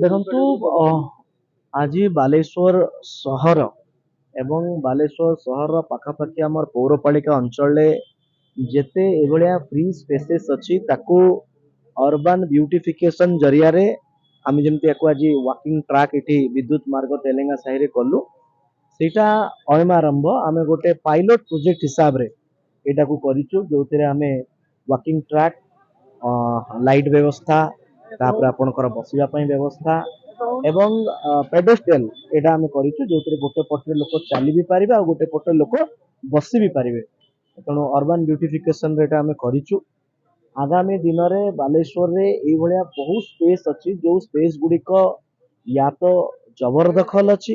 ଦେଖନ୍ତୁ ଆଜି ବାଲେଶ୍ୱର ସହର ଏବଂ ବାଲେଶ୍ୱର ସହର ପାଖାପାଖି ଆମର ପୌରପାଳିକା ଅଞ୍ଚଳରେ ଯେତେ ଏଭଳିଆ ଫ୍ରି ସ୍ପେସେସ୍ ଅଛି ତାକୁ ଅର୍ବାନ ବ୍ୟୁଟିଫିକେସନ ଜରିଆରେ ଆମେ ଯେମିତି ୟାକୁ ଆଜି ୱାକିଂ ଟ୍ରାକ୍ ଏଠି ବିଦ୍ୟୁତ ମାର୍ଗ ତେଲେଙ୍ଗା ସାହିରେ କଲୁ ସେଇଟା ଅୟମାରମ୍ଭ ଆମେ ଗୋଟେ ପାଇଲଟ ପ୍ରୋଜେକ୍ଟ ହିସାବରେ ଏଇଟାକୁ କରିଛୁ ଯୋଉଥିରେ ଆମେ ୱାକିଂ ଟ୍ରାକ୍ ଲାଇଟ୍ ବ୍ୟବସ୍ଥା ତାପରେ ଆପଣଙ୍କର ବସିବା ପାଇଁ ବ୍ୟବସ୍ଥା ଏବଂ ପେଡେଷ୍ଟ୍ରିଆଲ ଏଇଟା ଆମେ କରିଛୁ ଯୋଉଥିରେ ଗୋଟେ ପଟରେ ଲୋକ ଚାଲି ବି ପାରିବେ ଆଉ ଗୋଟେ ପଟରେ ଲୋକ ବସି ବି ପାରିବେ ତେଣୁ ଅର୍ବାନ ବ୍ୟୁଟିଫିକେସନରେ ଏଇଟା ଆମେ କରିଛୁ ଆଗାମୀ ଦିନରେ ବାଲେଶ୍ୱରରେ ଏଇଭଳିଆ ବହୁତ ସ୍ପେସ୍ ଅଛି ଯୋଉ ସ୍ପେସ୍ ଗୁଡିକ ୟା ତ ଜବରଦଖଲ ଅଛି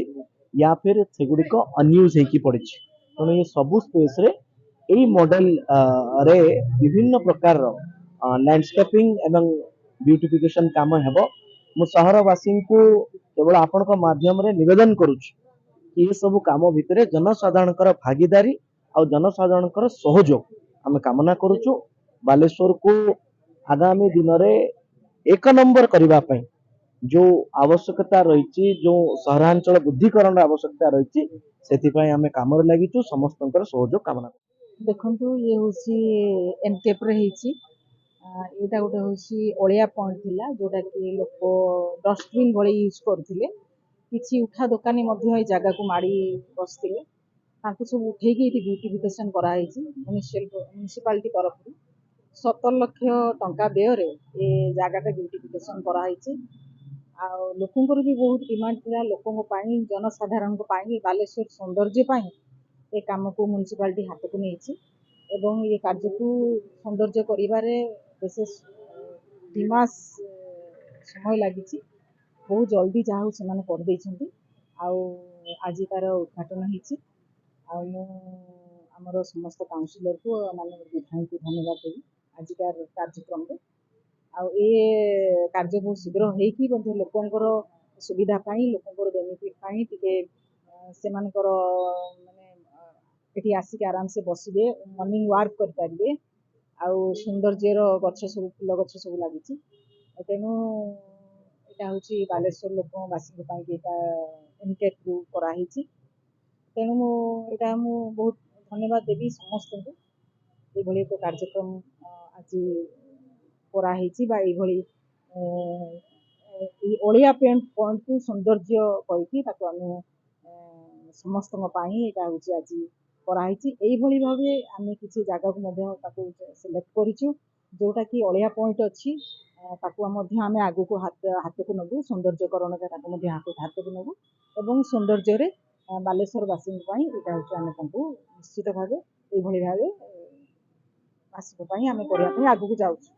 ୟା ଫିର ସେଗୁଡିକ ଅନୟୁଜ ହେଇକି ପଡିଛି ତେଣୁ ଏ ସବୁ ସ୍ପେସରେ ଏଇ ମଡେଲ ରେ ବିଭିନ୍ନ ପ୍ରକାରର ଲ୍ୟାଣ୍ଡସ୍କେପିଂ ଏବଂ ବ୍ୟୁଟିଫିକେସନ କାମ ହେବ ମୁଁ ସହରବାସୀଙ୍କୁ କେବଳ ଆପଣଙ୍କ ମାଧ୍ୟମରେ ନିବେଦନ କରୁଛି ଏ ସବୁ କାମ ଭିତରେ ଜନସାଧାରଣଙ୍କର ଭାଗିଦାରୀ ଆଉ ଜନସାଧାରଣଙ୍କର ସହଯୋଗ ଆମେ କାମନା କରୁଛୁ ବାଲେଶ୍ୱରକୁ ଆଗାମୀ ଦିନରେ ଏକ ନମ୍ବର କରିବା ପାଇଁ ଯୋଉ ଆବଶ୍ୟକତା ରହିଛି ଯୋଉ ସହରାଞ୍ଚଳ ବୃଦ୍ଧିକରଣର ଆବଶ୍ୟକତା ରହିଛି ସେଥିପାଇଁ ଆମେ କାମରେ ଲାଗିଛୁ ସମସ୍ତଙ୍କର ସହଯୋଗ କାମନା କରୁଛୁ ଦେଖନ୍ତୁ ଇଏ ହେଉଛି ଏନକେପ୍ରେ ହେଇଛି ଏଇଟା ଗୋଟେ ହେଉଛି ଅଳିଆ ପଏଣ୍ଟ ଥିଲା ଯେଉଁଟାକି ଲୋକ ଡଷ୍ଟବିନ୍ ଭଳି ୟୁଜ୍ କରୁଥିଲେ କିଛି ଉଠା ଦୋକାନୀ ମଧ୍ୟ ଏଇ ଜାଗାକୁ ମାଡ଼ି ବସିଥିଲେ ତାଙ୍କୁ ସବୁ ଉଠେଇକି ଏଇଠି ବ୍ୟୁଟିଫିକେସନ୍ କରାହେଇଛି ମ୍ୟୁନିସିପାଲିଟି ତରଫରୁ 17 ଲକ୍ଷ ଟଙ୍କା ବ୍ୟୟରେ ଏ ଜାଗାଟା ବ୍ୟୁଟିଫିକେସନ୍ କରାହେଇଛି ଆଉ ଲୋକଙ୍କର ବି ବହୁତ ଡିମାଣ୍ଡ ଥିଲା ଲୋକଙ୍କ ପାଇଁ ଜନସାଧାରଣଙ୍କ ପାଇଁ ବାଲେଶ୍ୱର ସୌନ୍ଦର୍ଯ୍ୟ ପାଇଁ ଏ କାମକୁ ମ୍ୟୁନିସିପାଲିଟି ହାତକୁ ନେଇଛି ଏବଂ ଏ କାର୍ଯ୍ୟକୁ ସୌନ୍ଦର୍ଯ୍ୟ କରିବାରେ ବିଶେଷ 2 ମାସ ସମୟ ଲାଗିଛି ବହୁତ ଜଲ୍ଦି ଯାହା ହଉ ସେମାନେ କରିଦେଇଛନ୍ତି ଆଉ ଆଜି ତାର ଉଦ୍ଘାଟନ ହେଇଛି ଆଉ ମୁଁ ଆମର ସମସ୍ତ କାଉନସିଲରକୁ ମାନେ ବିଧାୟକଙ୍କୁ ଧନ୍ୟବାଦ ଦେବି ଆଜିକାର କାର୍ଯ୍ୟକ୍ରମରେ ଆଉ ଏ କାର୍ଯ୍ୟ ବହୁତ ଶୀଘ୍ର ହେଇକି ମଧ୍ୟ ଲୋକଙ୍କର ସୁବିଧା ପାଇଁ ଲୋକଙ୍କର ବେନିଫିଟ୍ ପାଇଁ ଟିକେ ସେମାନଙ୍କର ମାନେ ଏଠି ଆସିକି ଆରାମସେ ବସିବେ ମର୍ଣ୍ଣିଂ ୱାକ୍ କରିପାରିବେ ଆଉ ସୌନ୍ଦର୍ଯ୍ୟର ଗଛ ସବୁ ଫୁଲ ଗଛ ସବୁ ଲାଗିଛି ତେଣୁ ଏଇଟା ହେଉଛି ବାଲେଶ୍ୱର ଲୋକବାସୀଙ୍କ ପାଇଁ ଏଇଟା ଏନକେପ୍ରୁ କରାହେଇଛି ତେଣୁ ଏଇଟା ମୁଁ ବହୁତ ଧନ୍ୟବାଦ ଦେବି ସମସ୍ତଙ୍କୁ ଏଇଭଳି ଏକ କାର୍ଯ୍ୟକ୍ରମ ଆଜି କରାହେଇଛି ବା ଏଇଭଳି ଏଇ ଅଳିଆ ପଏଣ୍ଟକୁ ସୌନ୍ଦର୍ଯ୍ୟ କରିକି ତାକୁ ଆମେ ସମସ୍ତଙ୍କ ପାଇଁ ଏଇଟା ହେଉଛି ଆଜି କରାହେଇଛି ଏଇଭଳି ଭାବେ ଆମେ କିଛି ଜାଗାକୁ ମଧ୍ୟ ତାକୁ ସିଲେକ୍ଟ କରିଛୁ ଯେଉଁଟାକି ଅଳିଆ ପଏଣ୍ଟ ଅଛି ତାକୁ ମଧ୍ୟ ଆମେ ଆଗକୁ ହାତକୁ ନେବୁ ସୌନ୍ଦର୍ଯ୍ୟକରଣରେ ତାକୁ ମଧ୍ୟ ହାତକୁ ନେବୁ ଏବଂ ସୌନ୍ଦର୍ଯ୍ୟରେ ବାଲେଶ୍ୱରବାସୀଙ୍କ ପାଇଁ ଏଇଟା ହେଉଛି ଆମେ ତାଙ୍କୁ ନିଶ୍ଚିତ ଭାବେ ଏଇଭଳି ଭାବେ ଆସିବା ପାଇଁ ଆମେ କରିବା ପାଇଁ ଆଗକୁ ଯାଉଛୁ।